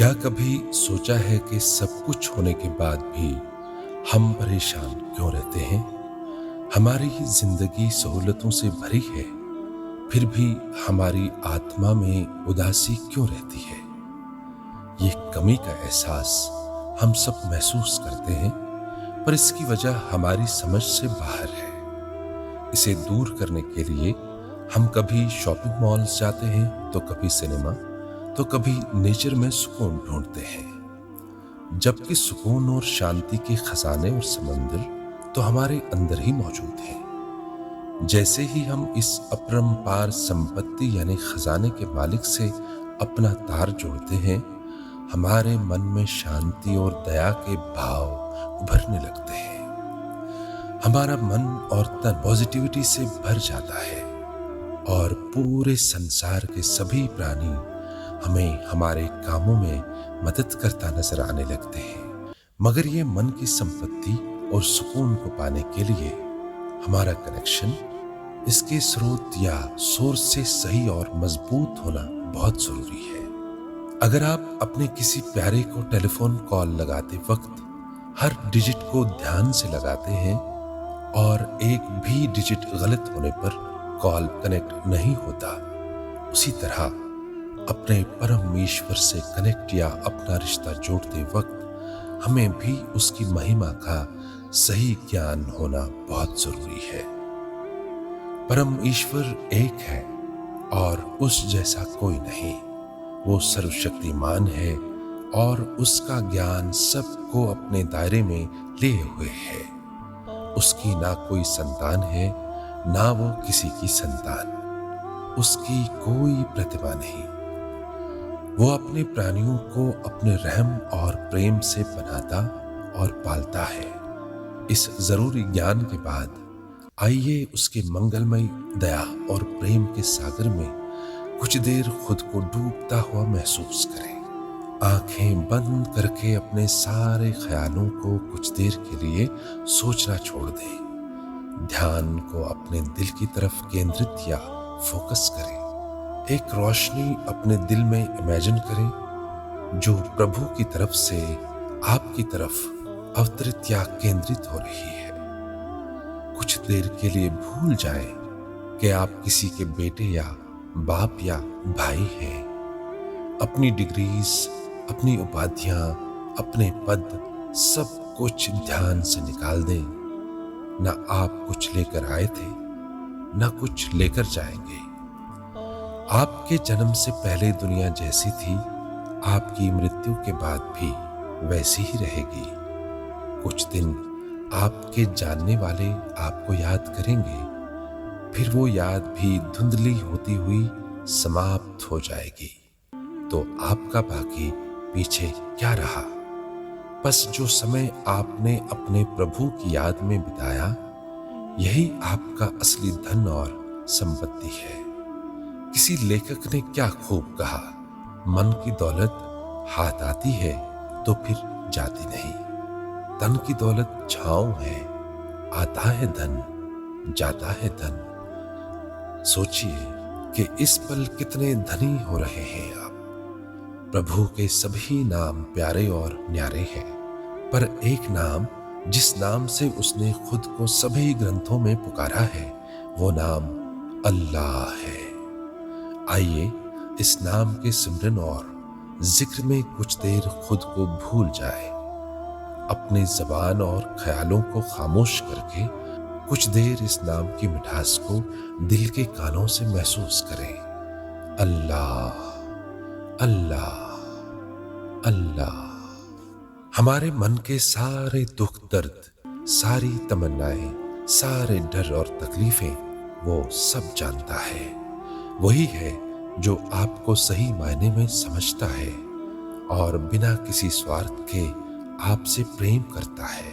क्या कभी सोचा है कि सब कुछ होने के बाद भी हम परेशान क्यों रहते हैं? हमारी जिंदगी सहूलतों से भरी है, फिर भी हमारी आत्मा में उदासी क्यों रहती है? ये कमी का एहसास हम सब महसूस करते हैं, पर इसकी वजह हमारी समझ से बाहर है। इसे दूर करने के लिए हम कभी शॉपिंग मॉल्स जाते हैं, तो कभी सिनेमा, तो कभी नेचर में सुकून ढूंढते हैं। जबकि सुकून और शांति के खजाने और समंदर तो हमारे अंदर ही मौजूद हैं। जैसे ही हम इस अपरंपार संपत्ति यानी खजाने के मालिक से अपना तार जोड़ते हैं, हमारे मन में शांति और दया के भाव उभरने लगते हैं। हमारा मन और तन पॉजिटिविटी से भर जाता है और पूरे संसार के सभी प्राणी हमें हमारे कामों में मदद करता नजर आने लगते हैं। मगर ये मन की संपत्ति और सुकून को पाने के लिए हमारा कनेक्शन इसके स्रोत या सोर्स से सही और मजबूत होना बहुत जरूरी है। अगर आप अपने किसी प्यारे को टेलीफोन कॉल लगाते वक्त हर डिजिट को ध्यान से लगाते हैं और एक भी डिजिट गलत होने पर कॉल कनेक्ट नहीं होता, उसी तरह अपने परम ईश्वर से कनेक्ट या अपना रिश्ता जोड़ते वक्त हमें भी उसकी महिमा का सही ज्ञान होना बहुत जरूरी है। परम ईश्वर एक है और उस जैसा कोई नहीं। वो सर्वशक्तिमान है और उसका ज्ञान सबको अपने दायरे में लिए हुए है। उसकी ना कोई संतान है, ना वो किसी की संतान। उसकी कोई प्रतिभा नहीं। वो अपने प्राणियों को अपने रहम और प्रेम से बनाता और पालता है। इस जरूरी ज्ञान के बाद आइए उसके मंगलमय दया और प्रेम के सागर में कुछ देर खुद को डूबता हुआ महसूस करें। आंखें बंद करके अपने सारे ख्यालों को कुछ देर के लिए सोचना छोड़ दें। ध्यान को अपने दिल की तरफ केंद्रित या फोकस करें। एक रोशनी अपने दिल में इमेजिन करें जो प्रभु की तरफ से आपकी तरफ अवतरित या केंद्रित हो रही है। कुछ देर के लिए भूल जाएं कि आप किसी के बेटे या बाप या भाई हैं। अपनी डिग्रीज, अपनी उपाधियां, अपने पद, सब कुछ ध्यान से निकाल दें। ना आप कुछ लेकर आए थे, ना कुछ लेकर जाएंगे। आपके जन्म से पहले दुनिया जैसी थी, आपकी मृत्यु के बाद भी वैसी ही रहेगी। कुछ दिन आपके जानने वाले आपको याद करेंगे, फिर वो याद भी धुंधली होती हुई समाप्त हो जाएगी। तो आपका बाकी पीछे क्या रहा? बस जो समय आपने अपने प्रभु की याद में बिताया, यही आपका असली धन और संपत्ति है। किसी लेखक ने क्या खूब कहा, मन की दौलत हाथ आती है तो फिर जाती नहीं। धन की दौलत छांव है, आता है धन, जाता है धन। सोचिए कि इस पल कितने धनी हो रहे हैं आप। प्रभु के सभी नाम प्यारे और न्यारे हैं, पर एक नाम जिस नाम से उसने खुद को सभी ग्रंथों में पुकारा है, वो नाम अल्लाह है। आइए इस नाम के सिमरन और जिक्र में कुछ देर खुद को भूल जाए। अपने जबान और ख्यालों को खामोश करके कुछ देर इस नाम की मिठास को दिल के कानों से महसूस करें। अल्लाह, अल्लाह, अल्लाह। हमारे मन के सारे दुख दर्द, सारी तमन्नाएं, सारे डर और तकलीफें वो सब जानता है। वही है जो आपको सही मायने में समझता है और बिना किसी स्वार्थ के आपसे प्रेम करता है।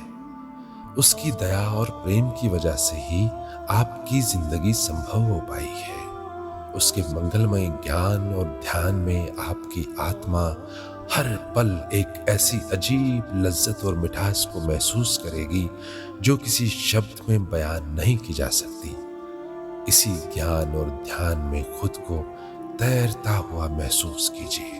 उसकी दया और प्रेम की वजह से ही आपकी जिंदगी संभव हो पाई है। उसके मंगलमय ज्ञान और ध्यान में आपकी आत्मा हर पल एक ऐसी अजीब लज्जत और मिठास को महसूस करेगी जो किसी शब्द में बयान नहीं की जा सकती। इसी ज्ञान और ध्यान में खुद को तैरता हुआ महसूस कीजिए।